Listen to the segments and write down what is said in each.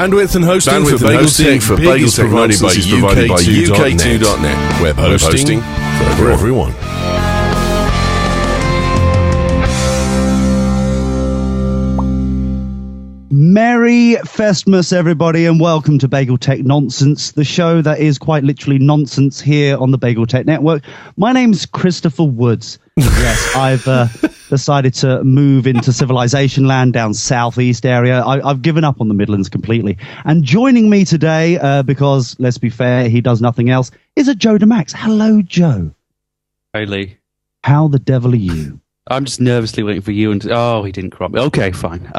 Bandwidth and hosting for BagelTech provided by UK2.net. Web hosting for everyone. Merry Festmas, everybody, and welcome to BagelTech Nonsense, the show that is quite literally nonsense here on the BagelTech Network. My name's Christopher Woods. Yes, I've decided to move into civilization land down southeast area. I've given up on the Midlands completely. And joining me today, because let's be fair, he does nothing else, is a Joe DeMax. Hello, Joe. Hey, Lee. How the devil are you? I'm just nervously waiting for you. Oh, he didn't crop me. Okay, fine.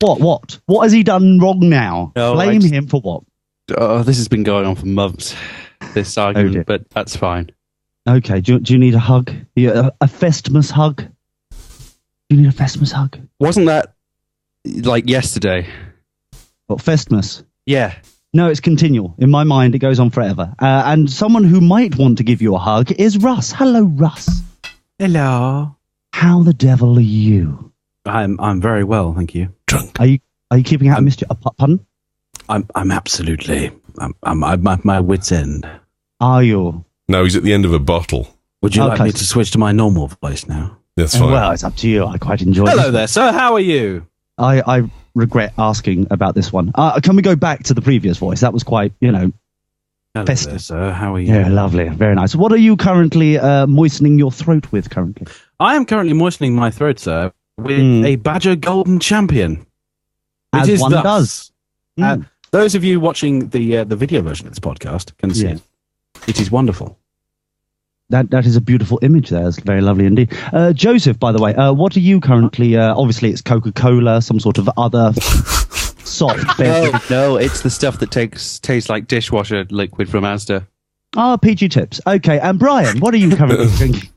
What has he done wrong now? No, Blame him for what? This has been going on for months, this argument, but that's fine. Okay, do you need a hug? A Festmas hug? Do you need a Festmas hug? Wasn't that like yesterday? What, Festmas? Yeah. No, it's continual. In my mind, it goes on forever. And someone who might want to give you a hug is Russ. Hello, Russ. Hello. How the devil are you? I'm very well, thank you. Drunk. Are you keeping out of mischief? Pardon? I'm absolutely. I'm at my wit's end. Are you? No, he's at the end of a bottle. Would you like me to switch to my normal voice now? That's fine. Well, it's up to you. I quite enjoy it. Hello there, sir. How are you? I regret asking about this one. Can we go back to the previous voice? That was quite, Hello festive. there, sir. How are you? Yeah, lovely. Very nice. What are you currently moistening your throat with currently? I am currently moistening my throat, sir, with a Badger Golden Champion. As one does. Those of you watching the video version of this podcast can see it. It is wonderful. That is a beautiful image there. It's very lovely indeed. Joseph, by the way, what are you currently... obviously, it's Coca-Cola, some sort of other soft beverage. No, it's the stuff that tastes like dishwasher liquid from Asda. PG Tips. Okay, and Brian, what are you currently drinking?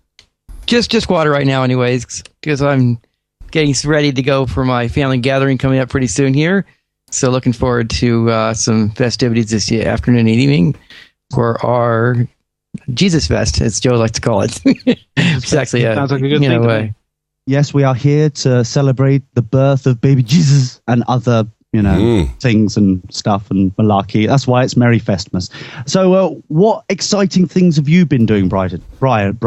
Just water right now anyways, because I'm getting ready to go for my family gathering coming up pretty soon here. So looking forward to some festivities this afternoon and evening for our Jesus Fest, as Joe likes to call it. It's actually sounds like a good thing to me. Yes, we are here to celebrate the birth of baby Jesus and other, things and stuff and malarkey. That's why it's Merry Festmas. So what exciting things have you been doing, Bryden and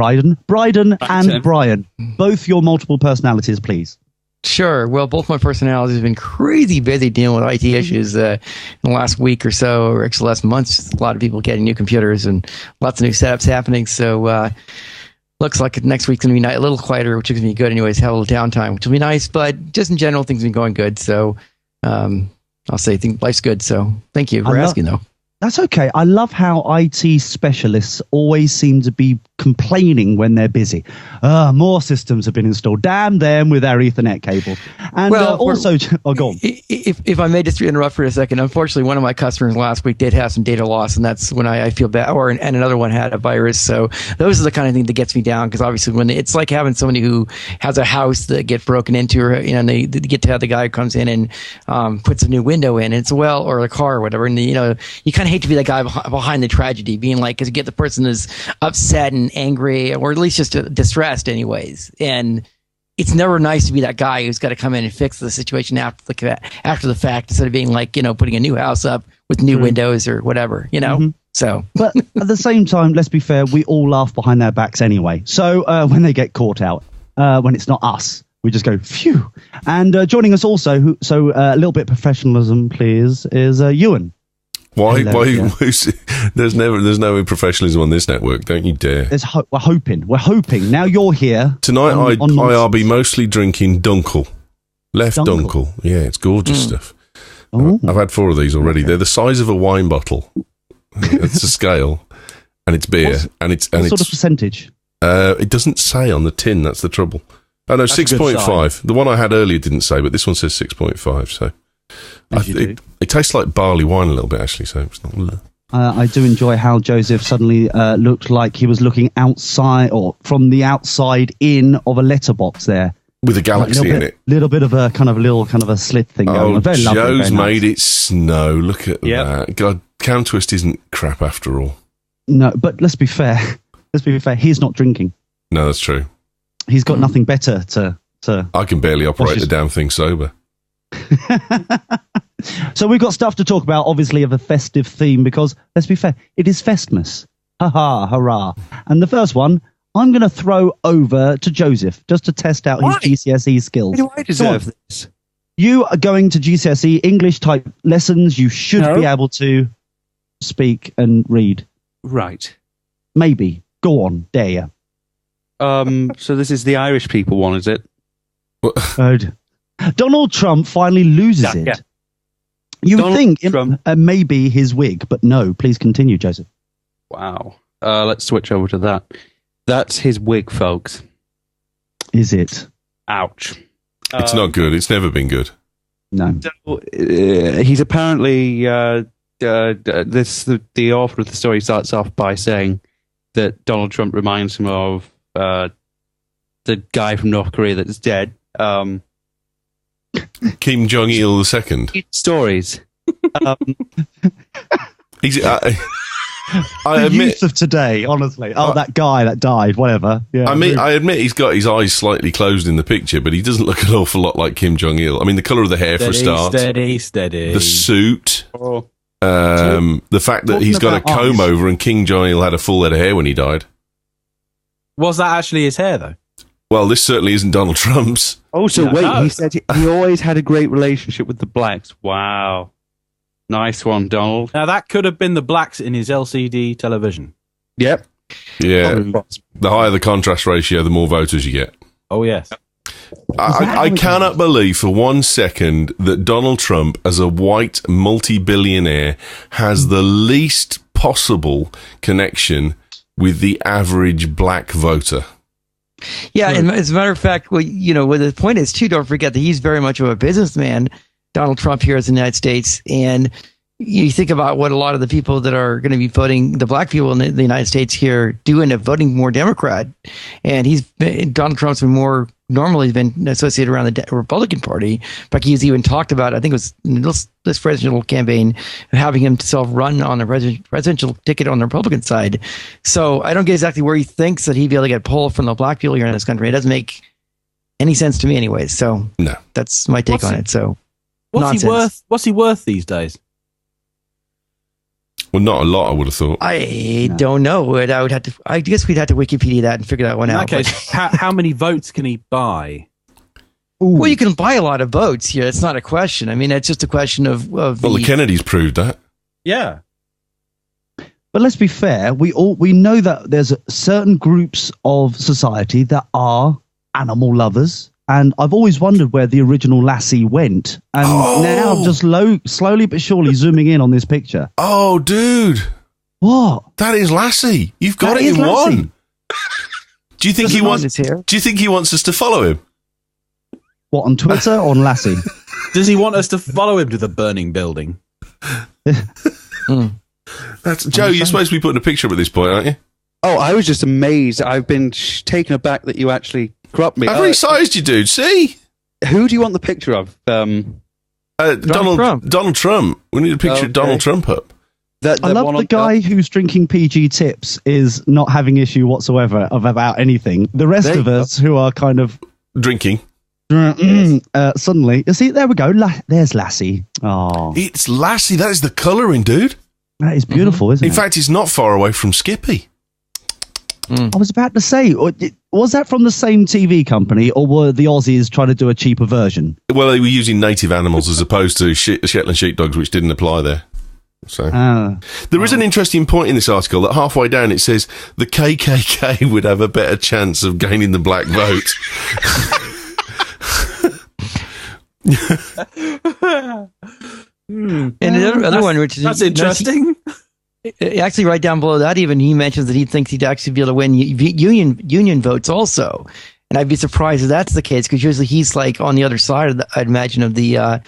Brian? Both your multiple personalities, please. Sure. Well, both my personalities have been crazy busy dealing with IT issues in the last week or so, or actually last month. A lot of people getting new computers and lots of new setups happening. So looks like next week's going to be a little quieter, which is going to be good anyways. Have a little downtime, which will be nice. But just in general, things have been going good. So I'll say life's good. So thank you for asking, though. That's okay. I love how IT specialists always seem to be complaining when they're busy. More systems have been installed. Damn them with our Ethernet cable. And also, go on. If I may just interrupt for a second, unfortunately, one of my customers last week did have some data loss, and that's when I feel bad. And another one had a virus. So those are the kind of thing that gets me down, because obviously when it's like having somebody who has a house that get broken into, or and they get to have the guy who comes in and puts a new window in, and it's or a car or whatever, and you kind of hate to be that guy behind the tragedy, being like, because you get the person is upset and angry, or at least just distressed anyways. And it's never nice to be that guy who's got to come in and fix the situation after the fact, instead of being like, putting a new house up with new windows or whatever, So, but at the same time, let's be fair, we all laugh behind their backs anyway. So when they get caught out, when it's not us, we just go, phew. And joining us also, a little bit of professionalism, please, is Ewan. Why? There's no professionalism on this network. Don't you dare. We're hoping. Now you're here. Tonight, I'll be mostly drinking Dunkel. Dunkel. Yeah, it's gorgeous stuff. I've had 4 of these already. Okay. They're the size of a wine bottle. It's a scale, and it's beer, what sort of percentage? It doesn't say on the tin. That's the trouble. Oh no, 6.5. The one I had earlier didn't say, but this one says 6.5. So. It tastes like barley wine a little bit, actually, so it's not... I do enjoy how Joseph suddenly looked like he was looking outside, or from the outside in of a letterbox there. With a galaxy in it. Little bit of a kind of a slit thing going on. Very lovely, Joe's made it snow. Look at that. God, Cam Twist isn't crap after all. No, but let's be fair. He's not drinking. No, that's true. He's got nothing better to... I can barely operate the damn thing sober. So we've got stuff to talk about, obviously, of a festive theme, because, let's be fair, it is Festmas. Ha-ha, hurrah. And the first one, I'm going to throw over to Joseph, just to test out his GCSE skills. Why do I deserve this? You are going to GCSE English-type lessons. You should be able to speak and read. Right. Maybe. Go on, dare you. So this is the Irish people one, is it? Donald Trump finally loses it. Yeah. You would think it may be his wig, but no. Please continue, Joseph. Wow. Let's switch over to that. That's his wig, folks. Is it? Ouch. It's not good. It's never been good. No. So, he's apparently the author of the story starts off by saying that Donald Trump reminds him of the guy from North Korea that's dead. Kim Jong-il II. Stories. He's. I admit, youth of today, honestly. That guy that died, whatever. Yeah, I admit he's got his eyes slightly closed in the picture, but he doesn't look an awful lot like Kim Jong-il. I mean, the colour of the hair for a start. Steady. The suit. The fact that he's got a comb over and Kim Jong-il had a full head of hair when he died. Was that actually his hair, though? Well, this certainly isn't Donald Trump's. Oh, so wait, he said he always had a great relationship with the blacks. Wow. Nice one, Donald. Now, that could have been the blacks in his LCD television. Yep. Yeah. The higher the contrast ratio, the more voters you get. Oh, yes. I cannot believe for 1 second that Donald Trump, as a white multi-billionaire, has the least possible connection with the average black voter. Yeah, and as a matter of fact, well, the point is, too, don't forget that he's very much of a businessman, Donald Trump, here in the United States. And you think about what a lot of the people that are going to be voting, the black people in the United States here, do end up voting more Democrat. And Donald Trump's normally been associated around the Republican Party. In fact, he's even talked about, I think it was in this presidential campaign, having himself run on the presidential ticket on the Republican side. So I don't get exactly where he thinks that he'd be able to get pulled from the black people here in this country. It doesn't make any sense to me anyways. So no, that's my take on it. So what's he worth these days? Well, not a lot, I would have thought. I don't know. I guess we'd have to Wikipedia that and figure that one out. In that case, how many votes can he buy? Ooh. Well, you can buy a lot of votes here. It's not a question. I mean, it's just a question of the Kennedys proved that. Yeah. But let's be fair. We know that there's certain groups of society that are animal lovers. And I've always wondered where the original Lassie went. And now I'm just slowly but surely zooming in on this picture. Oh, dude. What? That is Lassie. You've got it in one. Do you think he wants us to follow him? What, on Twitter or on Lassie? Does he want us to follow him to the burning building? That's Joe, you're supposed to be putting a picture up at this point, aren't you? Oh, I was just amazed. I've been taken aback that you actually cropped me. I've resized you, dude. See? Who do you want the picture of? Donald Trump. We need a picture of Donald Trump up. I love the guy who's drinking PG tips is not having issue whatsoever about anything. The rest of us who are kind of drinking. Suddenly, you see, there we go. There's Lassie. Oh, it's Lassie. That is the colouring, dude. That is beautiful, isn't it? In fact, it's not far away from Skippy. I was about to say, was that from the same TV company, or were the Aussies trying to do a cheaper version? Well, they were using native animals as opposed to Shetland sheepdogs, which didn't apply there. So there is an interesting point in this article that halfway down it says the KKK would have a better chance of gaining the black vote. And another one, which is that's interesting. Actually, right down below that, even he mentions that he thinks he'd actually be able to win union votes also. And I'd be surprised if that's the case, because usually he's like on the other side of I'd imagine of the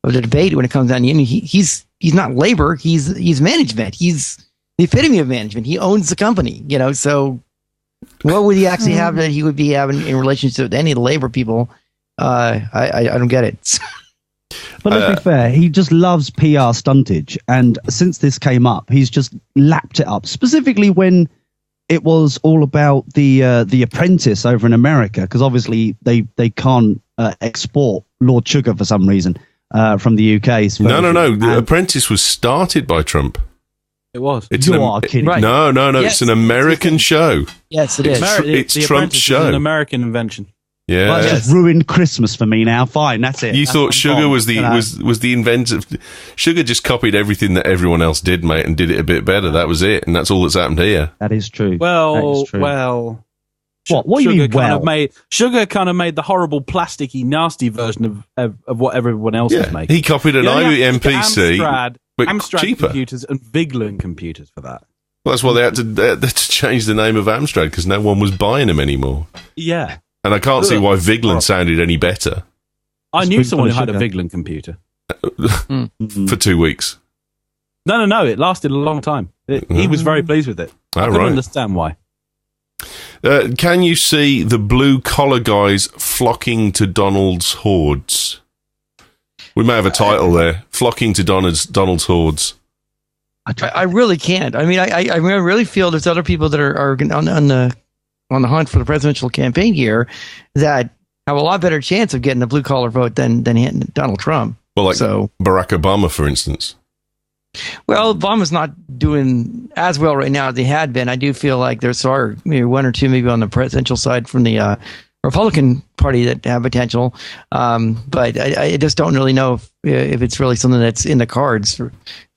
debate when it comes down to union. He's not labor. He's management. He's the epitome of management. He owns the company. So what would he actually have that he would be having in relationship with any of the labor people? I don't get it. But let's be fair, he just loves PR stuntage, and since this came up, he's just lapped it up. Specifically when it was all about the Apprentice over in America, because obviously they can't export Lord Sugar for some reason. from the UK's version. No. The Apprentice was started by Trump. It was. You are kidding. Right. No. Yes, it's an American show. Yes, it is. It's the Trump's Apprentice is show. an American invention. Yeah. Well, it's just ruined Christmas for me now. Fine, that's it. You That's thought I'm sugar gone, was the you know. was the inventor. Sugar just copied everything that everyone else did, mate, and did it a bit better. That was it, and that's all that's happened here. That is true. That Well, is true. What do you mean, Sugar kind of made the horrible, plasticky, nasty version of what everyone else was making. He copied an IMPC, but Amstrad cheaper. computers and Vigeland computers for that. Well, that's why they had to change the name of Amstrad because no one was buying them anymore. Yeah. And I can't see why Vigeland sounded any better I knew someone who had a sugar. Vigeland computer. for 2 weeks. No. It lasted a long time. He was very pleased with it. I Oh, don't right. understand why. Can you see the blue-collar guys flocking to Donald's hordes? We may have a title there. Flocking to Donald's hordes. I really can't. I mean, I really feel there's other people that are on the hunt for the presidential campaign here that have a lot better chance of getting a blue collar vote than Donald Trump. Well, like So- Barack Obama, for instance. Well, Obama's not doing as well right now as he had been. I do feel like there's maybe one or two maybe on the presidential side from the Republican Party that have potential. But I just don't really know if it's really something that's in the cards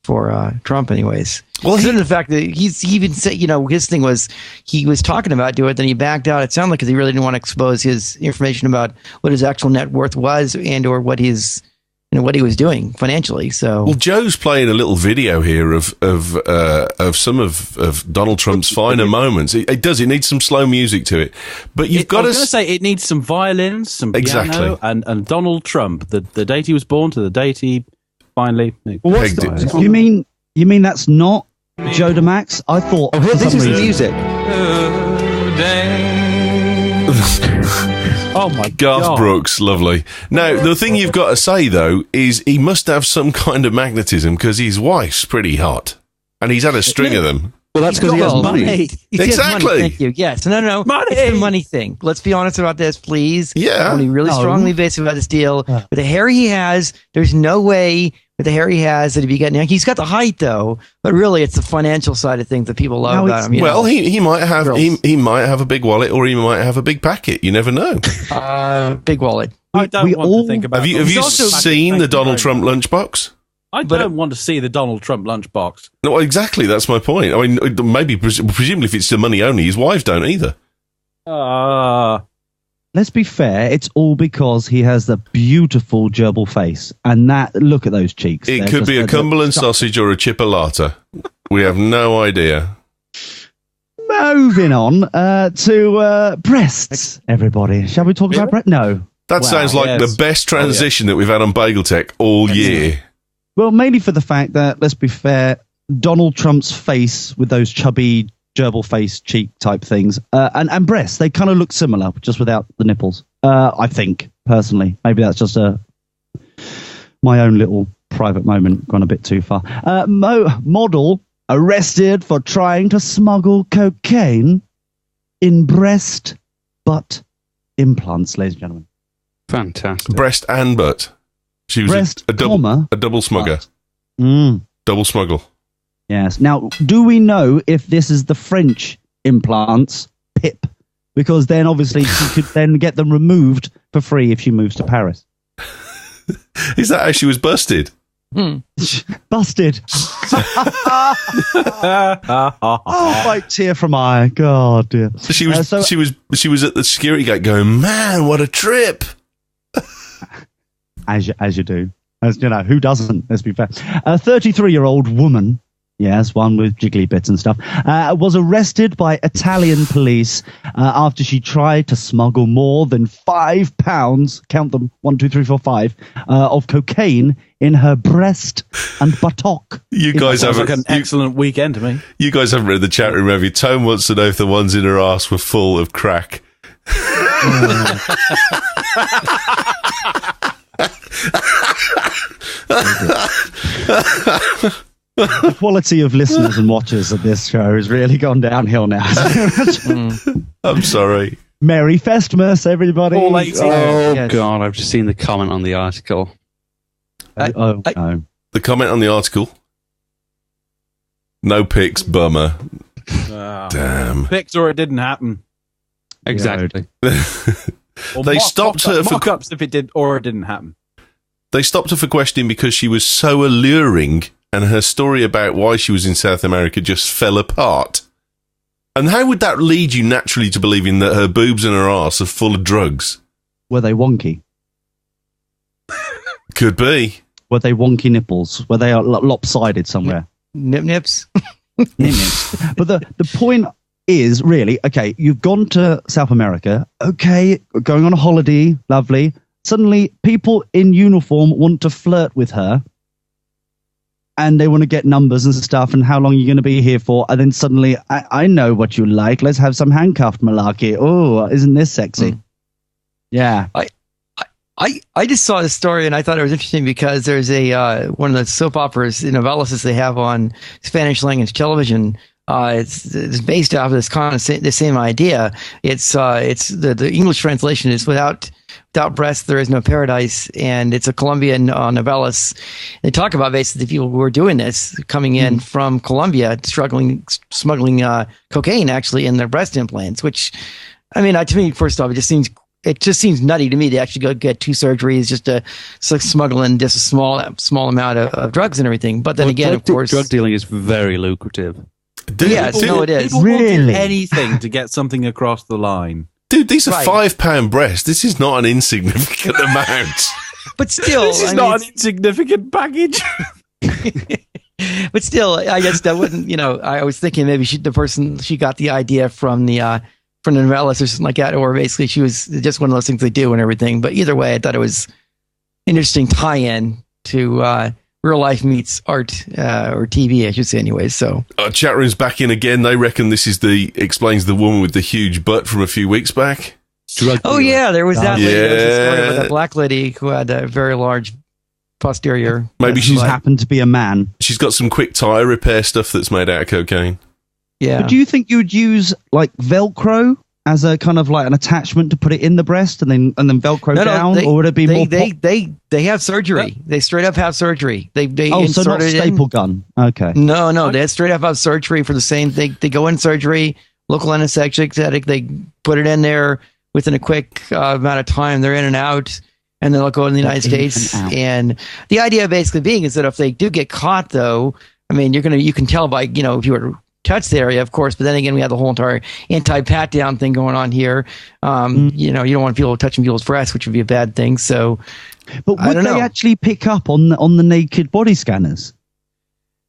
for Trump anyways. Well, Considering the fact that he even said, his thing was he was talking about doing it, then he backed out. It sounded like because he really didn't want to expose his information about what his actual net worth was and or what his what he was doing financially. So, Well, Joe's playing a little video here of some of Donald Trump's finer moments. It does. It needs some slow music to it, but you've got I was going to say it needs some violins, some piano, Exactly. and Donald Trump, the date he was born to the date he finally. Pegged it. You mean that's not Joe DeMax? I thought. Oh, here, for this some is the reason- music. Oh my Garth God. Brooks, lovely. Now, the thing you've got to say, though, is he must have some kind of magnetism because his wife's pretty hot. And he's had a string of them. Well, that's because he has money. He has Exactly. money. Thank you. Yes. No. Money. It's the money thing. Let's be honest about this, please. Yeah. I want to be really No. strongly evasive about this deal. With the hair he has, there's no way with the hair he has that he'd be getting. He's got the height though, but really it's the financial side of things that people love No, about him. Well, he might have Girls. he might have a big wallet or he might have a big packet. You never know. Big wallet. I don't we want all- to think about. Have you He's also- seen the Thank you Donald very Trump much. lunchbox? I don't want to see the Donald Trump lunchbox. No, exactly. That's my point. I mean, maybe presumably if it's to money only, his wives don't either. Let's be fair. It's all because he has the beautiful gerbil face, and look at those cheeks. It They're could just- be a they're Cumberland just- sausage or a chipolata. We have no idea. Moving on to breasts, everybody. Shall we talk about breasts? No. That Wow, sounds like yes. the best transition that we've had on BagelTech all year. Well, mainly for the fact that, let's be fair, Donald Trump's face with those chubby gerbil face cheek type things and breasts, they kind of look similar, just without the nipples. I think, personally. Maybe that's just my own little private moment gone a bit too far. Model arrested for trying to smuggle cocaine in breast butt implants, ladies and gentlemen. Fantastic. Breast and butt. She was Breast, a double smugger. butt. Mm. Double smuggle. Yes. Now, do we know if this is the French implants, PIP? Because then obviously she could then get them removed for free if she moves to Paris. Is that how she was busted? Busted. Oh, like tear from eye. God, dear. She was she was at the security gate going, man, what a trip. As you do. As you know, who doesn't? Let's be fair. A 33-year-old woman, yes, one with jiggly bits and stuff, was arrested by Italian police after she tried to smuggle more than 5 pounds, count them, 1, 2, 3, 4, 5, of cocaine in her breast and buttock. You guys Sounds like haven't an excellent weekend to me. you guys haven't read the chat room, have you? Tone wants to know if the ones in her ass were full of crack. The quality of listeners and watchers of this show has really gone downhill now. I'm sorry. Merry Festmas, everybody. All 18. Yes. God, I've just seen the comment on the article. No. The comment on the article. No pics, bummer. Damn. Pics or it didn't happen. Exactly. They stopped her for mock-ups if it did or it didn't happen. They stopped her for questioning because she was so alluring, and her story about why she was in South America just fell apart. And how would that lead you naturally to believing that her boobs and her arse are full of drugs? Were they wonky? Could be. Were they wonky nipples? Were they lopsided somewhere? Nip-nips. Nips. But the point is really, okay, you've gone to South America, okay, going on a holiday, lovely. Suddenly, people in uniform want to flirt with her, and they want to get numbers and stuff, and how long you're going to be here for. And then suddenly, I know what you like. Let's have some handcuffed malarkey. Oh, isn't this sexy? Yeah. I just saw this story and I thought it was interesting because there's a one of the soap operas, novellas they have on Spanish language television. It's based off of this kind of the same idea. It's the English translation is without breasts there is no paradise, and it's a Colombian novellas. They talk about basically the people who are doing this coming in from Colombia, smuggling cocaine actually in their breast implants. Which, I mean, to me, first off, it just seems nutty to me to actually go get 2 surgeries just to smuggle in just a small amount of drugs and everything. But then again, of course, drug dealing is very lucrative. Yes, no, it is. People will Really? do anything to get something across the line. Dude, these are Right. £5 breasts. This is not an insignificant amount. But still, This is not an insignificant package. But still, I guess that wasn't. I was thinking maybe she got the idea from the novellas or something like that, or basically she was just one of those things they do and everything. But either way, I thought it was interesting tie-in to real life meets art or TV, I should say, anyway. So Chat room's back in again. They reckon this is explains the woman with the huge butt from a few weeks back. yeah, there was that lady. There was a story Yeah. about that black lady who had a very large posterior. Maybe Who she's happened to be a man. she's got some quick tire repair stuff that's made out of cocaine. Yeah. But do you think you would use like Velcro as a kind of like an attachment to put it in the breast and then Velcro down, or would it be more? They have surgery. They straight up have surgery. They So insert not it in. staple gun. Okay. No, they straight up have surgery for the same thing. They go in surgery, local anesthetic, they put it in there within a quick amount of time. They're in and out, and then they'll go in the United States. And the idea basically being is that if they do get caught, though, I mean, you can tell by, if you were to touch the area, of course, but then again, we have the whole entire anti-pat down thing going on here. You don't want people touching people's breasts, which would be a bad thing. So, But would they actually pick up on the naked body scanners?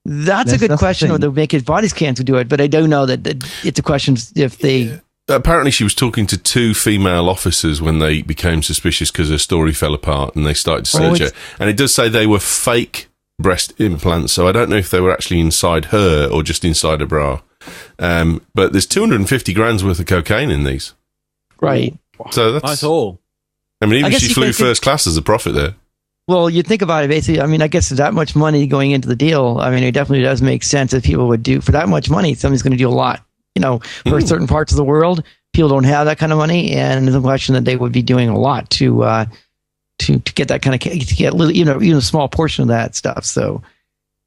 That's a good question. Or the naked body scans would do it, but I don't know that it's a question if they. Apparently, she was talking to 2 female officers when they became suspicious because her story fell apart, and they started to search her. And it does say they were fake breast implants, so I don't know if they were actually inside her or just inside a bra. But there's 250 grand's worth of cocaine in these. Right. So that's Nice haul. I mean, even I if guess she you flew can- first class, there's a profit there. Well, you think about it, basically. I mean, I guess that much money going into the deal. I mean, it definitely does make sense that people would do for that much money. Somebody's going to do a lot. For certain parts of the world, people don't have that kind of money, and there's a question that they would be doing a lot to get that kind of to get even a small portion of that stuff. So,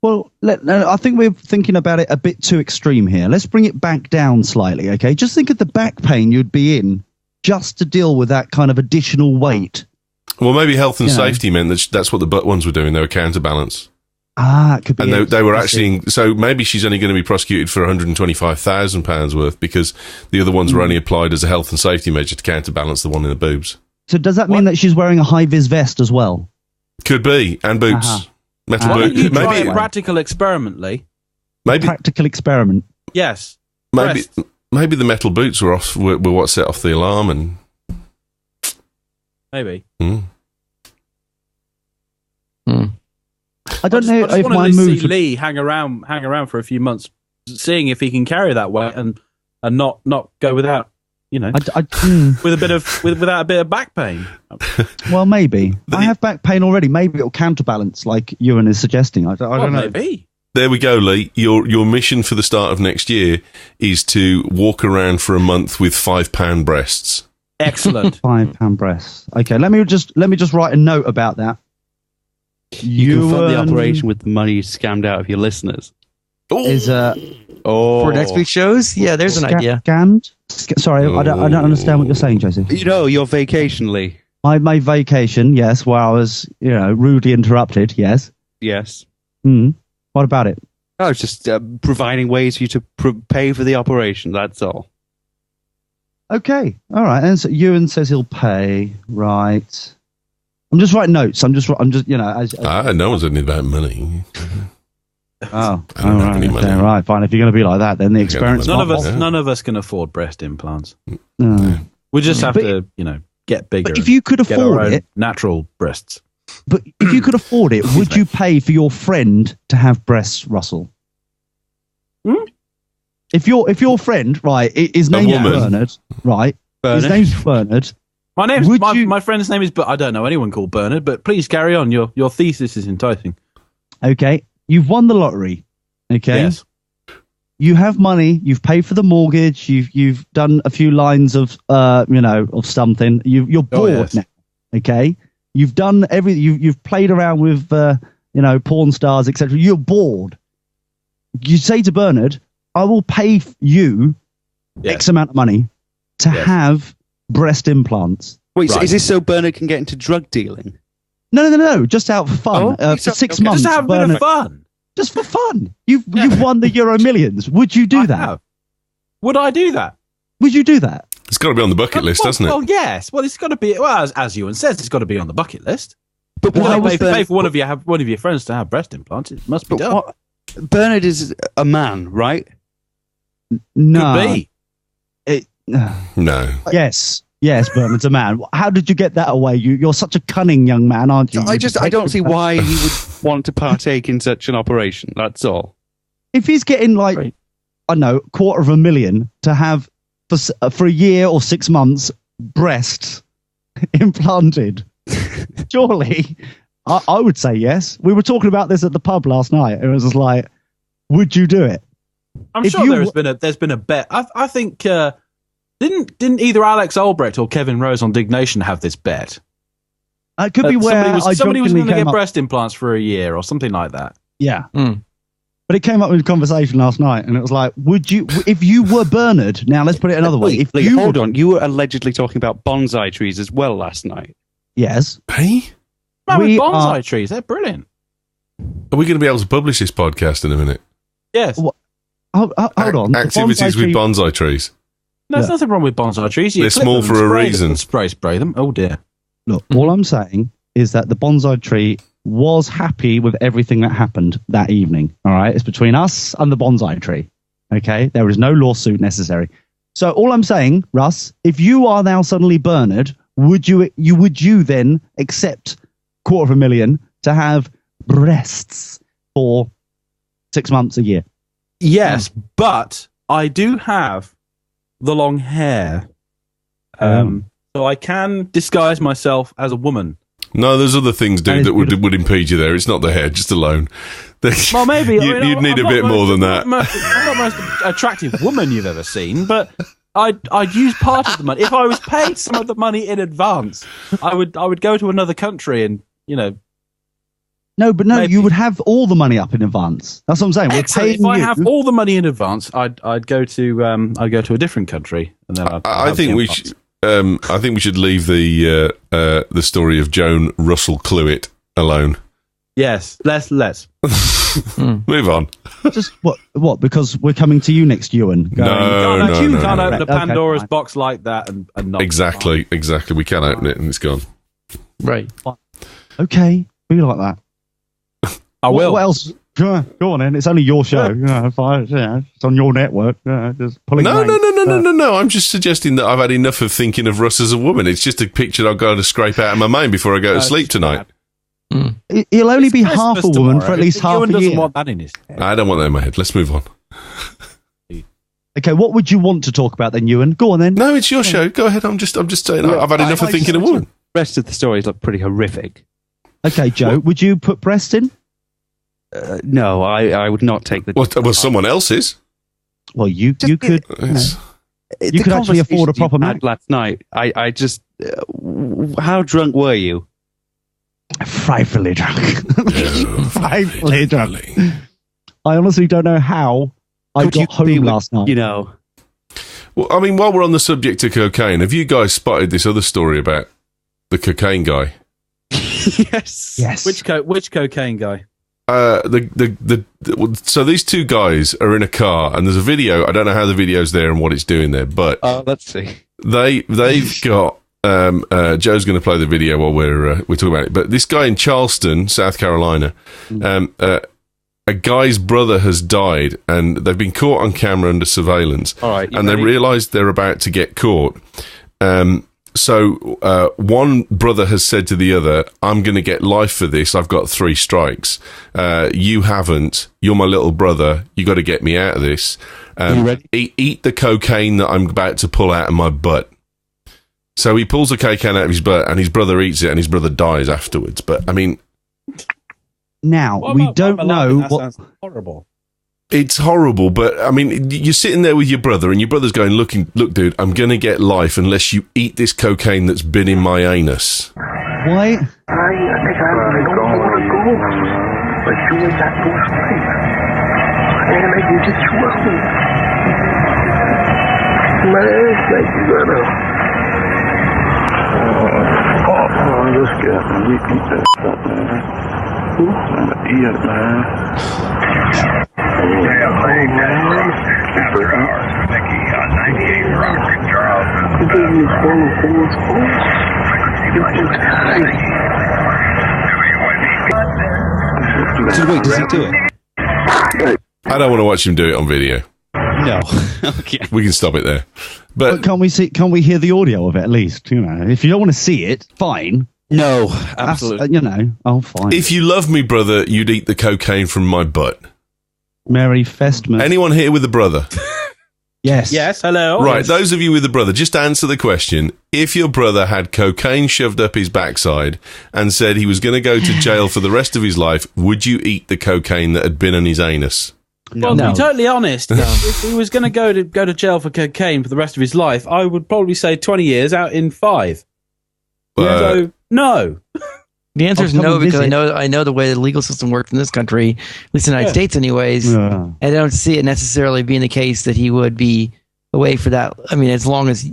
Well, I think we're thinking about it a bit too extreme here. Let's bring it back down slightly, okay? Just think of the back pain you'd be in just to deal with that kind of additional weight. Well, maybe health and safety meant that's what the butt ones were doing. They were counterbalance. It could be. And they were actually, so maybe she's only going to be prosecuted for £125,000 worth because the other ones were only applied as a health and safety measure to counterbalance the one in the boobs. So does that mean that she's wearing a high-vis vest as well? Could be, and boots. Uh-huh. Metal Why don't boots. you try Maybe, a practical experiment, Lee? maybe, Practical experiment. Yes. maybe, Breast. maybe the metal boots were what set off the alarm and... Maybe. I don't know I just if wanted my to moves... see Lee hang around for a few months, seeing if he can carry that weight and not go without, without a bit of back pain. Well, maybe. I have back pain already. Maybe it'll counterbalance, like Ewan is suggesting. I don't know. Maybe. There we go, Lee. Your mission for the start of next year is to walk around for a month with £5 breasts. Excellent. £5 breasts. Okay, let me just write a note about that. You can fund the operation with the money you scammed out of your listeners. Is for next week's shows? Yeah, there's an idea. Scammed? Sorry, I don't understand what you're saying, Joseph. You know, your vacation, Lee. My vacation, yes, where I was, rudely interrupted, yes. Yes. What about it? I was just providing ways for you to pay for the operation, that's all. Okay, all right. And so Ewan says he'll pay, right. I'm just writing notes. I'm just, no one's anything about money. Oh, I don't have any money. Okay, right, fine. If you're going to be like that, then the experience. None of us can afford breast implants. No. We just have to, get bigger. But if you could afford it, natural breasts. But if you could afford it, would you pay for your friend to have breasts, Russell? If your friend, right, his name's Bernard, right? Bernard. His name's Bernard. My friend's name is, but I don't know anyone called Bernard. But please carry on. Your thesis is enticing. Okay, you've won the lottery. Okay, yes. You have money. You've paid for the mortgage. You've done a few lines of of something. You're bored now. Okay, you've done everything. You've played around with porn stars, etc. You're bored. You say to Bernard, I will pay you X amount of money to have breast implants. Wait, so is this so Bernard can get into drug dealing? No. Just out for fun. For 6 months. Just have a bit of fun. Just for fun. You've won the Euro Millions. Would you do that? Would I do that? Would you do that? It's got to be on the bucket list, doesn't it? Well, yes. Well, it's got to be. Well, as Ewan says, it's got to be on the bucket list. But pay for one of your friends to have breast implants. It must be done. Bernard is a man, right? No. Could be. No. Yes, Bernard's a man. How did you get that away? You're such a cunning young man, aren't you? I don't see why he would want to partake in such an operation. That's all. If he's getting I don't know, $250,000 to have for a year or 6 months breasts implanted, surely I would say yes. We were talking about this at the pub last night. It was just like, would you do it? I'm sure there's been a bet. I think didn't either Alex Albrecht or Kevin Rose on Dignation have this bet? It could be where somebody was going to get breast implants for a year or something like that. Yeah. But it came up in a conversation last night, and it was like, would you, if you were Bernard? Now let's put it another way. Hold on, you were allegedly talking about bonsai trees as well last night. Yes. Hey, bonsai trees, they're brilliant. Are we going to be able to publish this podcast in a minute? Yes. Hold on. Activities with bonsai trees. No, there's nothing wrong with bonsai trees. They're small for a reason. Spray them. Oh dear. Look, all I'm saying is that the bonsai tree was happy with everything that happened that evening. All right, it's between us and the bonsai tree. Okay, there is no lawsuit necessary. So all I'm saying, Russ, if you are now suddenly Bernard, would you then accept $250,000 to have breasts for 6 months, a year? Yes, but I do have the long hair, so I can disguise myself as a woman. No, there's other things, dude, that would impede you there. It's not the hair, just alone. Well, maybe you'd need a bit more than that. I'm not the most attractive woman you've ever seen, but I'd use part of the money. If I was paid some of the money in advance, I would go to another country and No, but maybe. You would have all the money up in advance. That's what I'm saying. If I have all the money in advance, I'd go to a different country, and then I think we should. I think we should leave the story of Joan Russell Cluett alone. Yes, let's move on. Just what? Because we're coming to you next, Ewan. No. You can't open a Pandora's box like that and not. Exactly. We can open it and it's gone. Right. Okay, we like that. I will. What else? Go on, then. It's only your show. It's on your network. Just pulling. No. I'm just suggesting that I've had enough of thinking of Russ as a woman. It's just a picture I've got to scrape out of my mind before I go to sleep tonight. He'll only be half a woman for at least half a year. Doesn't want that in his head. I don't want that in my head. Let's move on. Okay, what would you want to talk about then, Ewan? Go on then. No, it's your show. Go ahead. I'm just saying I've had enough of thinking of woman. The rest of the stories look pretty horrific. Okay, Joe, would you put breast in? No, I would not take the. Well, someone else's. Well, you could. You could actually afford a proper man. Last night, I just. How drunk were you? frightfully drunk. Frightfully drunk. I honestly don't know how I got home last night. You know. Well, I mean, while we're on the subject of cocaine, have you guys spotted this other story about the cocaine guy? Yes. Which cocaine guy? So these two guys are in a car, and there's a video. I don't know how the video's there and what it's doing there, but let's see. They've got. Joe's going to play the video while we're talking about it. But this guy in Charleston, South Carolina, a guy's brother has died, and they've been caught on camera under surveillance. All right, and they realise they're about to get caught. So one brother has said to the other, "I'm going to get life for this. I've got 3 strikes. You haven't. You're my little brother. You got to get me out of this. Eat the cocaine that I'm about to pull out of my butt." So he pulls the cocaine out of his butt, and his brother eats it, and his brother dies afterwards. But I mean, now we don't know that what. Sounds horrible. It's horrible, but I mean, you're sitting there with your brother, and your brother's going, "Look, dude, I'm going to get life unless you eat this cocaine that's been in my anus." Why? Wait, does he do it? I don't want to watch him do it on video. No. Okay. We can stop it there. But Can we hear the audio of it at least? You know, if you don't want to see it, fine. No, absolutely. Fine. if you love me, brother, you'd eat the cocaine from my butt. Merry Festmas. Anyone here with a brother? Yes. Yes, hello. Right, those of you with a brother, just answer the question. If your brother had cocaine shoved up his backside and said he was going to go to jail for the rest of his life, would you eat the cocaine that had been in his anus? Well, to be totally honest, if he was going to go to jail for cocaine for the rest of his life, I would probably say 20 years out in 5. So, no. The answer is no, because I know the way the legal system works in this country, at least in the United States anyways, and I don't see it necessarily being the case that he would be away for that. I mean, as long as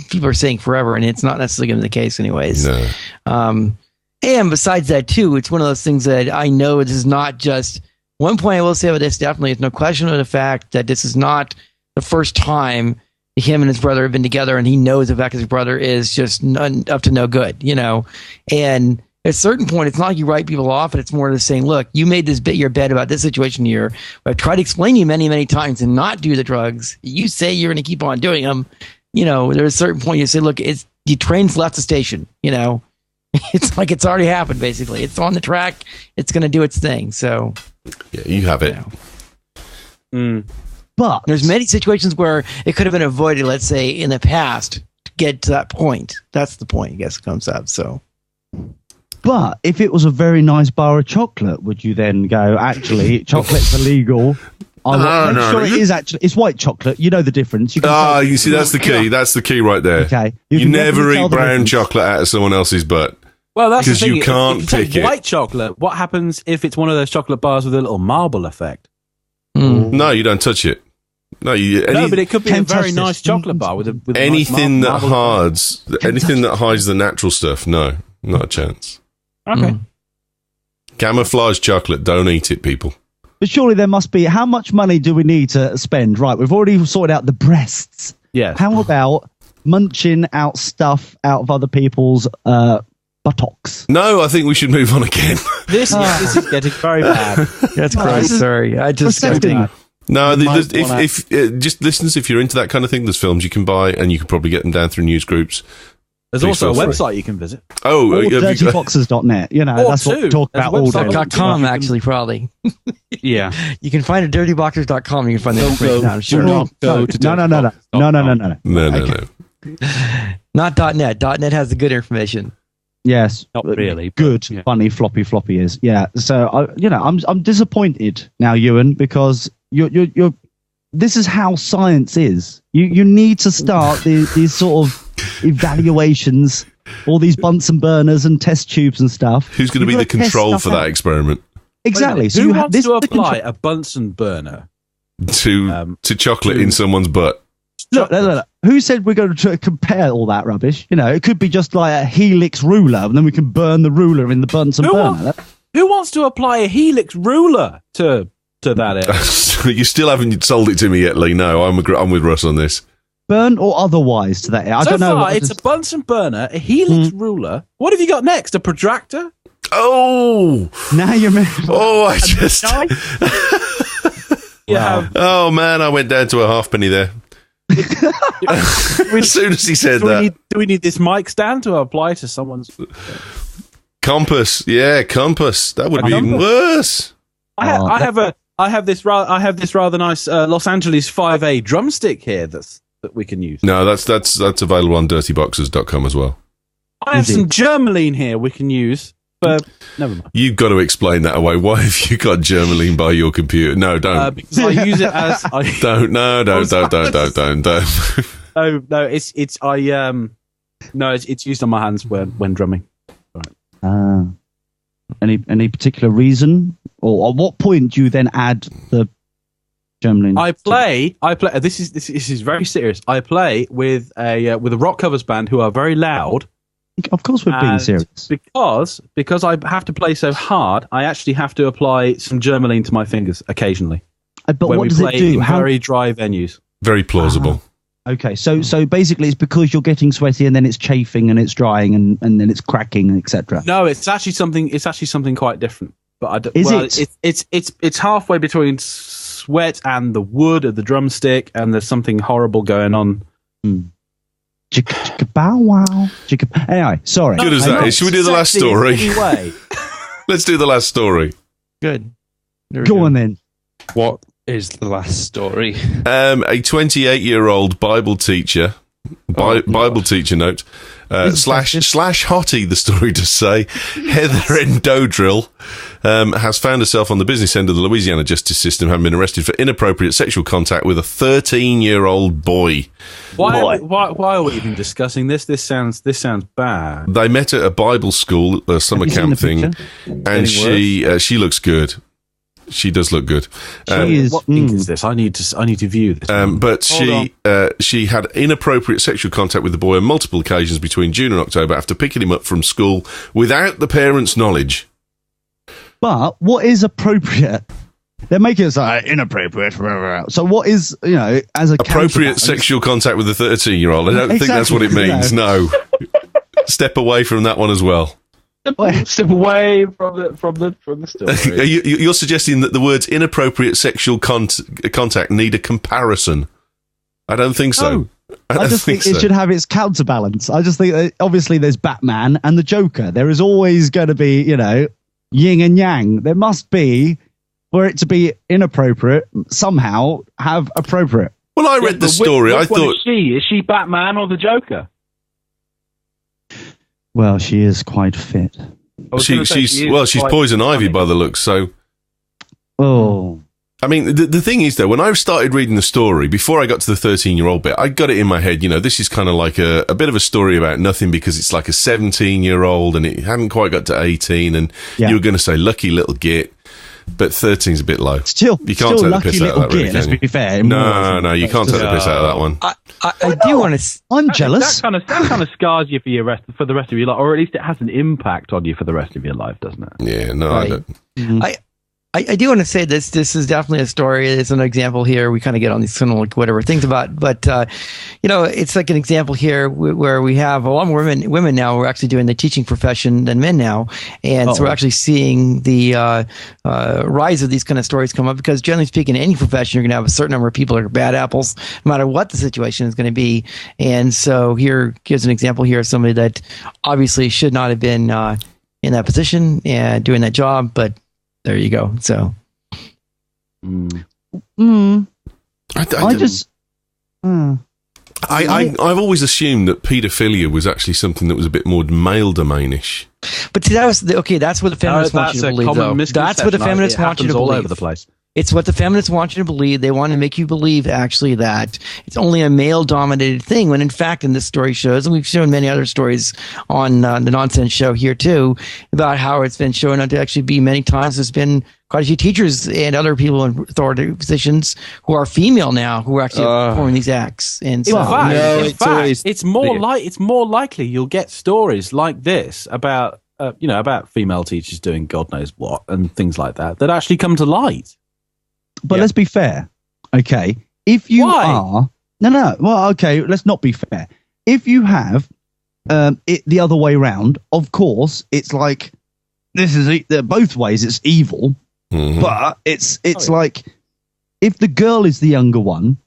people are saying forever, and it's not necessarily going to be the case anyways. No. And besides that, too, it's one of those things that I know this is not just... One point I will say about this definitely is no question of the fact that this is not the first time him and his brother have been together, and he knows the fact that his brother is just up to no good, you know. And at a certain point, it's not like you write people off, and it's more just saying, look, you made your bed about this situation here. I've tried to explain to you many, many times to not do the drugs. You say you're going to keep on doing them. You know, there's a certain point you say, look, the train's left the station, you know. It's like it's already happened, basically. It's on the track. It's going to do its thing, so... Yeah, you have it. But there's many situations where it could have been avoided, let's say, in the past to get to that point. That's the point, I guess, it comes up. So, but if it was a very nice bar of chocolate, would you then go, actually, chocolate's illegal? It is actually. It's white chocolate. You know the difference. You see, that's the key. That's the key right there. Okay. You never eat brown chocolate out of someone else's butt. Well, that's because you can't if pick it. White chocolate. What happens if it's one of those chocolate bars with a little marble effect? No, you don't touch it. No, but it could be a very nice chocolate bar with anything nice anything that hides the natural stuff. No, not a chance. Okay. Camouflage chocolate. Don't eat it, people. But surely there must be. How much money do we need to spend? Right, we've already sorted out the breasts. Yes. How about munching out stuff out of other people's buttocks? No, I think we should move on again. This is getting very bad. That's gross. Sorry, I just No, if just listeners, if you're into that kind of thing, there's films you can buy, and you can probably get them down through news groups. There's also a website you can visit. Oh, dirtyboxers.net. You know, that's what we talk about all day. .com, actually, probably. Yeah. You can find it at dirtyboxers.com. You can find the information out. Sure. No. Not .net. .net has the good information. Yes. Not really. Good, funny, floppy is. Yeah. So, I'm disappointed now, Ewan, because you're this is how science is. You need to start these sort of evaluations all these Bunsen burners and test tubes and stuff. Who's going to be the control for that experiment? Exactly. So who wants to apply a Bunsen burner to chocolate in someone's butt? Look. Who said we're going to compare all that rubbish? It could be just like a helix ruler, and then we can burn the ruler in the Bunsen burner. Who wants to apply a helix ruler to that area? You still haven't sold it to me yet, Lee. No, I'm with Russ on this. Burn or otherwise to that area. I don't know. It's a Bunsen burner, a helix ruler. What have you got next? A protractor? Oh! Now you're... Oh, I just... Wow. Oh, man, I went down to a halfpenny there. As soon as he said that. Do we need this mic stand to apply to someone's... Compass. Yeah, compass. That would be even worse. I have this rather nice Los Angeles 5A drumstick here that we can use. No, that's available on dirtyboxers.com as well. I have some Germaline here we can use. But never mind. You've got to explain that away. Why have you got Germaline by your computer? No, don't. Because I use it as. Don't. Oh no, it's used on my hands when drumming. Right. Any particular reason, or at what point do you then add the Germaline? I play. This is very serious. I play with a rock covers band who are very loud. Of course, we're being serious. Because I have to play so hard, I actually have to apply some Germaline to my fingers occasionally. But what does it do? Very dry venues. Very plausible. Okay, so basically, it's because you're getting sweaty, and then it's chafing, and it's drying, and then it's cracking, etc. No, it's actually something quite different. But it's halfway between sweat and the wood of the drumstick, and there's something horrible going on. Bow wow. Anyway, sorry. Good as that is. Should we do the last story? Anyway. Let's do the last story. Good. Go on then. What is the last story? A 28-year-old Bible teacher, Bible teacher note, slash hottie, the story does say, Heather Endodrill, has found herself on the business end of the Louisiana justice system, having been arrested for inappropriate sexual contact with a 13-year-old boy. Why are we even discussing this? This sounds bad. They met at a Bible school, a summer camp thing, and she looks good. She does look good. What ink is this? I need to view this. But she had inappropriate sexual contact with the boy on multiple occasions between June and October after picking him up from school without the parents' knowledge. But what is appropriate? They're making it like inappropriate. So what is, as a appropriate sexual contact with a 13-year-old? I don't think that's what it means. No. Step away from that one as well. Step away from the story. You're suggesting that the words inappropriate sexual contact need a comparison. I don't think so. No. I just think it should have its counterbalance. I just think that obviously there's Batman and the Joker. There is always going to be, yin and yang. There must be, for it to be inappropriate, somehow have appropriate. When I read the story, I thought... Is she Batman or the Joker? Well, she is quite fit. She's Poison Ivy by the looks, so... Oh. I mean, the thing is, though, when I started reading the story, before I got to the 13-year-old bit, I got it in my head, this is kind of like a bit of a story about nothing because it's like a 17-year-old and it hadn't quite got to 18, and you were going to say, lucky little git, but 13's a bit low. You can't take the piss out of that, really, can you? Let's be fair. No, you can't take the piss out of that one. I do want to... I'm jealous. That kind of scars you for the rest of your life, or at least it has an impact on you for the rest of your life, doesn't it? Yeah, no, right. I don't. Mm-hmm. I do want to say this is definitely a story. It's an example here. We kind of get on these kind of like whatever things about, but it's like an example here where we have a lot more women now who are actually doing the teaching profession than men now, and so we're actually seeing the rise of these kind of stories come up because generally speaking, in any profession, you're going to have a certain number of people that are bad apples, no matter what the situation is going to be. And so here's an example here of somebody that obviously should not have been in that position and doing that job, but there you go. So, I've always assumed that paedophilia was actually something that was a bit more male domainish. But see, that's where the feminists want you to believe. Though that's what the feminists want you to believe. All over the place. It's what the feminists want you to believe. They want to make you believe, actually, that it's only a male-dominated thing, when in fact, in this story shows, and we've shown many other stories on the Nonsense Show here too, about how it's been shown to actually be many times. There's been quite a few teachers and other people in authoritative positions who are female now who are actually performing these acts. And so, in fact, it's more likely you'll get stories like this about about female teachers doing God knows what and things like that actually come to light. But let's be fair, okay? If you are... No. Well, okay, let's not be fair. If you have it the other way around, of course, it's like, this is both ways, it's evil, but it's like, if the girl is the younger one,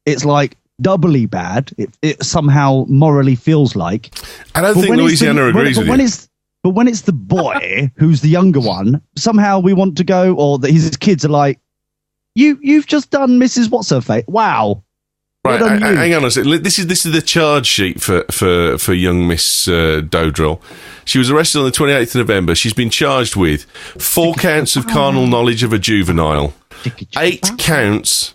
it's like doubly bad. It somehow morally feels like. I don't think Louisiana agrees with you. But when it's the boy who's the younger one, somehow we want to go, or his kids are like, You've just done Mrs. What's her face? Wow. Right, hang on a second. This is the charge sheet for young Miss Dodrill. She was arrested on the 28th of November. She's been charged with 4 counts of carnal knowledge of a juvenile, 8 counts.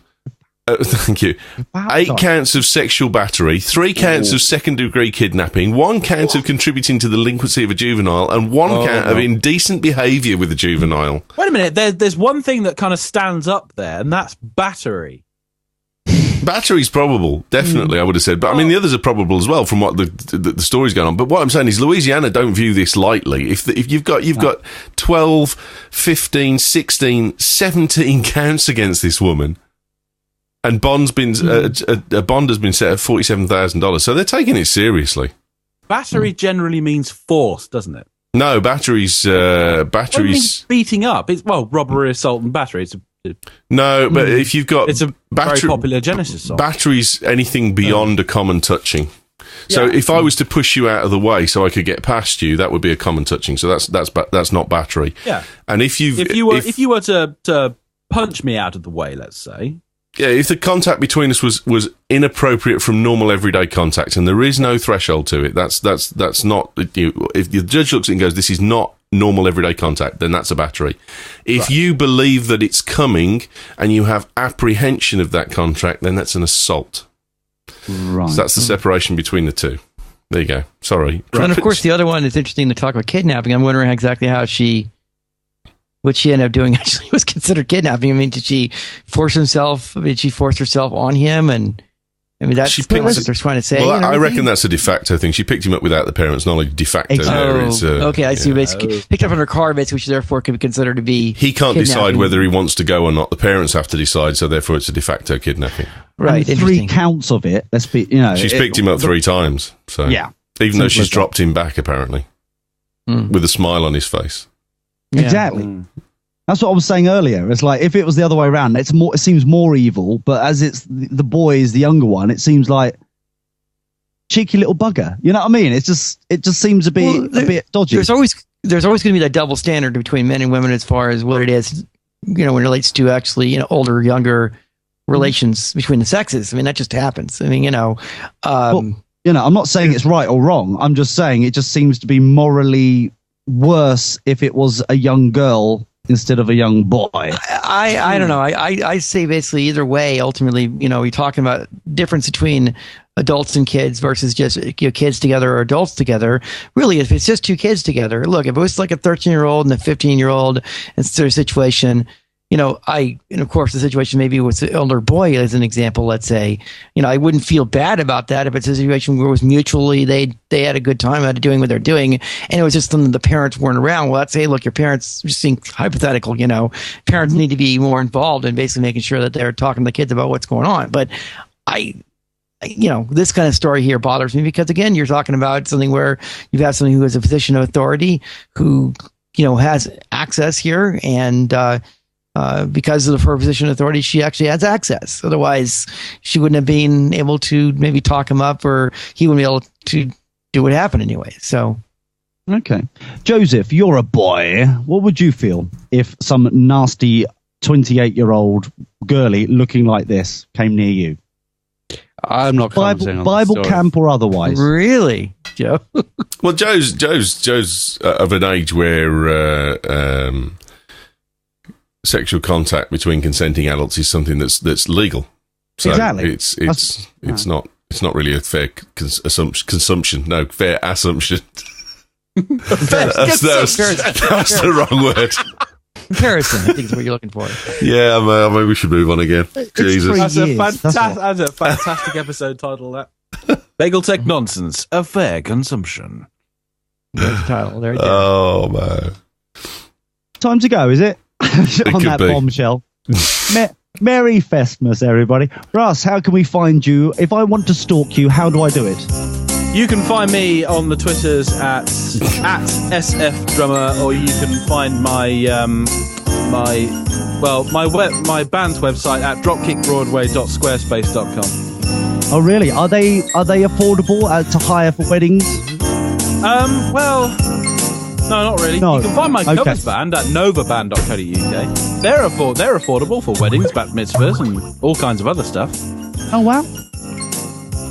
Thank you. 8 counts of sexual battery, 3 counts of second-degree kidnapping, 1 count of contributing to the delinquency of a juvenile, and 1 count of indecent behaviour with a juvenile. Wait a minute. There's one thing that kind of stands up there, and that's battery. Battery's probable, definitely, I would have said. But, I mean, the others are probable as well from what the story's going on. But what I'm saying is Louisiana don't view this lightly. If you've got 12, 15, 16, 17 counts against this woman, and bond's been a bond has been set at $47,000, so they're taking it seriously. Battery generally means force, doesn't it? No, batteries. What do you mean beating up? It's robbery, assault, and battery. No, but if you've got, it's a very popular Genesis song. Batteries, anything beyond a common touching. So if I was to push you out of the way so I could get past you, that would be a common touching. So that's not battery. Yeah. And if you were to punch me out of the way, let's say. Yeah, if the contact between us was inappropriate from normal everyday contact, and there is no threshold to it, that's not. If the judge looks at it and goes, "This is not normal everyday contact," then that's a battery. If you believe that it's coming and you have apprehension of that contact, then that's an assault. Right. So that's the separation between the two. There you go. Sorry. And of course, the other one is interesting to talk about kidnapping. I'm wondering exactly what she ended up doing actually was considered kidnapping. I mean, did she force herself on him? And I mean, that's what they're trying to say. Well, I reckon that's a de facto thing. She picked him up without the parents' knowledge. De facto. Okay, I see. Basically, picked up in her car, basically, which therefore could be considered to be. He can't decide whether he wants to go or not. The parents have to decide, so therefore it's a de facto kidnapping. Right. And 3 counts of it. Let's be. She's picked him up 3 times. So even though she's dropped him back, apparently, with a smile on his face. Exactly. That's what I was saying earlier. It's like if it was the other way around, it seems more evil. But as it's the boy is the younger one, it seems like cheeky little bugger. You know what I mean? It just seems a bit dodgy. There's always going to be that double standard between men and women as far as what it is, when it relates to actually older, younger relations between the sexes. I mean, that just happens. I mean, I'm not saying it's right or wrong. I'm just saying it just seems to be morally worse if it was a young girl instead of a young boy. I don't know. I say basically either way. Ultimately, you're talking about difference between adults and kids versus just kids together or adults together. Really, if it's just 2 kids together, look, if it was like a 13-year-old and a 15-year-old and sort of situation. And of course, the situation maybe with the elder boy as an example, let's say, I wouldn't feel bad about that if it's a situation where it was mutually, they had a good time out of doing what they're doing, and it was just something the parents weren't around. Well, let's say, look, your parents, just think hypothetical, parents need to be more involved in basically making sure that they're talking to the kids about what's going on. But this kind of story here bothers me because, again, you're talking about something where you have somebody who has a position of authority who, has access here, and, because of her position of authority, she actually has access. Otherwise, she wouldn't have been able to maybe talk him up, or he wouldn't be able to do what happened anyway. So, okay, Joseph, you're a boy. What would you feel if some nasty 28-year-old girlie looking like this came near you? I'm not commenting on Bible camp or otherwise. Really, Joe? Well, Joe's of an age where. sexual contact between consenting adults is something that's legal. So exactly. It's not really a fair consumption. No, fair assumption. That's the wrong word. Comparison, I think is what you're looking for. Yeah, maybe we should move on again. Jesus. That's a fantastic episode title, that. BagelTech Nonsense, a fair consumption. There's the title. There it is. Oh, man. Time to go, is it? On that bombshell. Merry Festmas, everybody. Russ, how can we find you? If I want to stalk you, how do I do it? You can find me on the Twitters at SFDrummer, or you can find my band's website at dropkickbroadway.squarespace.com. Oh, really? Are they affordable to hire for weddings? Well, no, not really. No. You can find my covers band at novaband.co.uk. They're affordable for weddings, bat mitzvahs, and all kinds of other stuff. Oh, wow.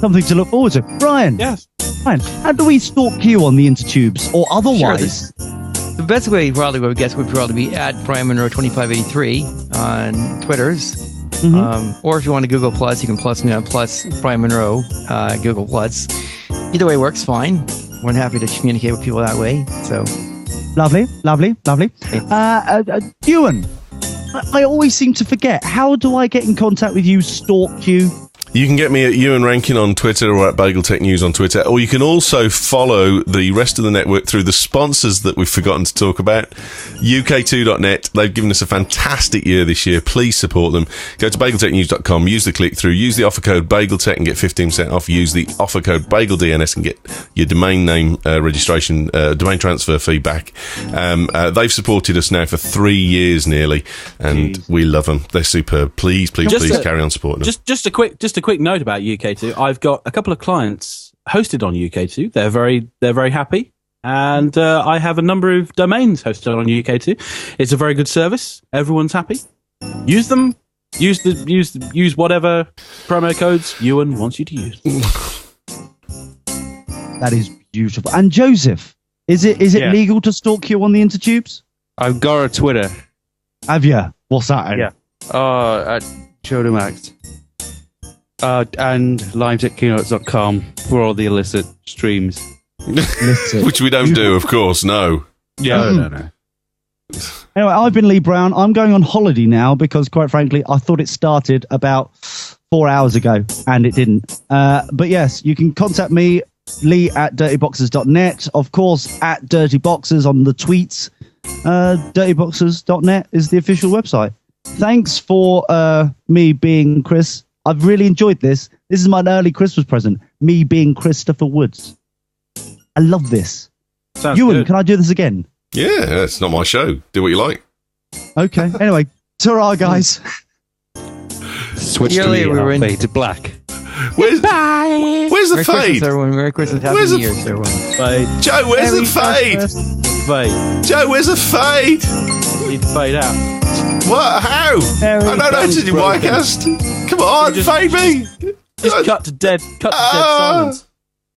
Something to look forward to. Brian. Yes. Brian, how do we stalk you on the intertubes or otherwise? Sure, the best way probably would be at Brian Monroe 2583 on Twitters. Mm-hmm. Or if you want to Google Plus, you can plus me on Plus Brian Monroe, Google Plus. Either way works fine. We're happy to communicate with people that way. So lovely. Ewan, I always seem to forget. How do I get in contact with you, stalk you? You can get me at Ewan Rankin on Twitter or at BagelTech News on Twitter, or you can also follow the rest of the network through the sponsors that we've forgotten to talk about. UK2.net, they've given us a fantastic year this year. Please support them. Go to bageltechnews.com, use the click-through, use the offer code BagelTech and get 15% off. Use the offer code BagelDNS and get your domain name registration, domain transfer fee back. They've supported us now for 3 years nearly, and we love them. They're superb. Please carry on supporting them. Just a quick note about UK2. I've got a couple of clients hosted on UK2. They're very happy, and I have a number of domains hosted on UK2. It's a very good service. Everyone's happy. Use them. Use whatever promo codes Ewan wants you to use. That is beautiful. And Joseph, is it legal to stalk you on the intertubes? I've got a Twitter. Have you? What's that? Yeah. At Chodomax. And lives@keynotes.com for all the illicit streams. Which we don't do, of course, no. Yeah, no. Anyway, I've been Lee Brown. I'm going on holiday now because, quite frankly, I thought it started about 4 hours ago, and it didn't. But yes, you can contact me, Lee at dirtyboxers.net. Of course, at dirtyboxers on the tweets. Dirtyboxers.net is the official website. Thanks for me being Chris. I've really enjoyed this. This is my early Christmas present. Me being Christopher Woods. I love this. Sounds Ewan, good. can I do this again? Yeah, it's not my show. Do what you like. Okay. Anyway, ta-ra, guys. Switch to me, fade to black. Where's the Merry fade? Christmas, everyone. Merry Christmas. Happy New Year's, everyone. Fade. Joe, where's the fade? Fade. Joe, where's the fade? Need to fade out. What? How? I don't know. Did you Wycast? Come on, fade me. Just cut to dead silence.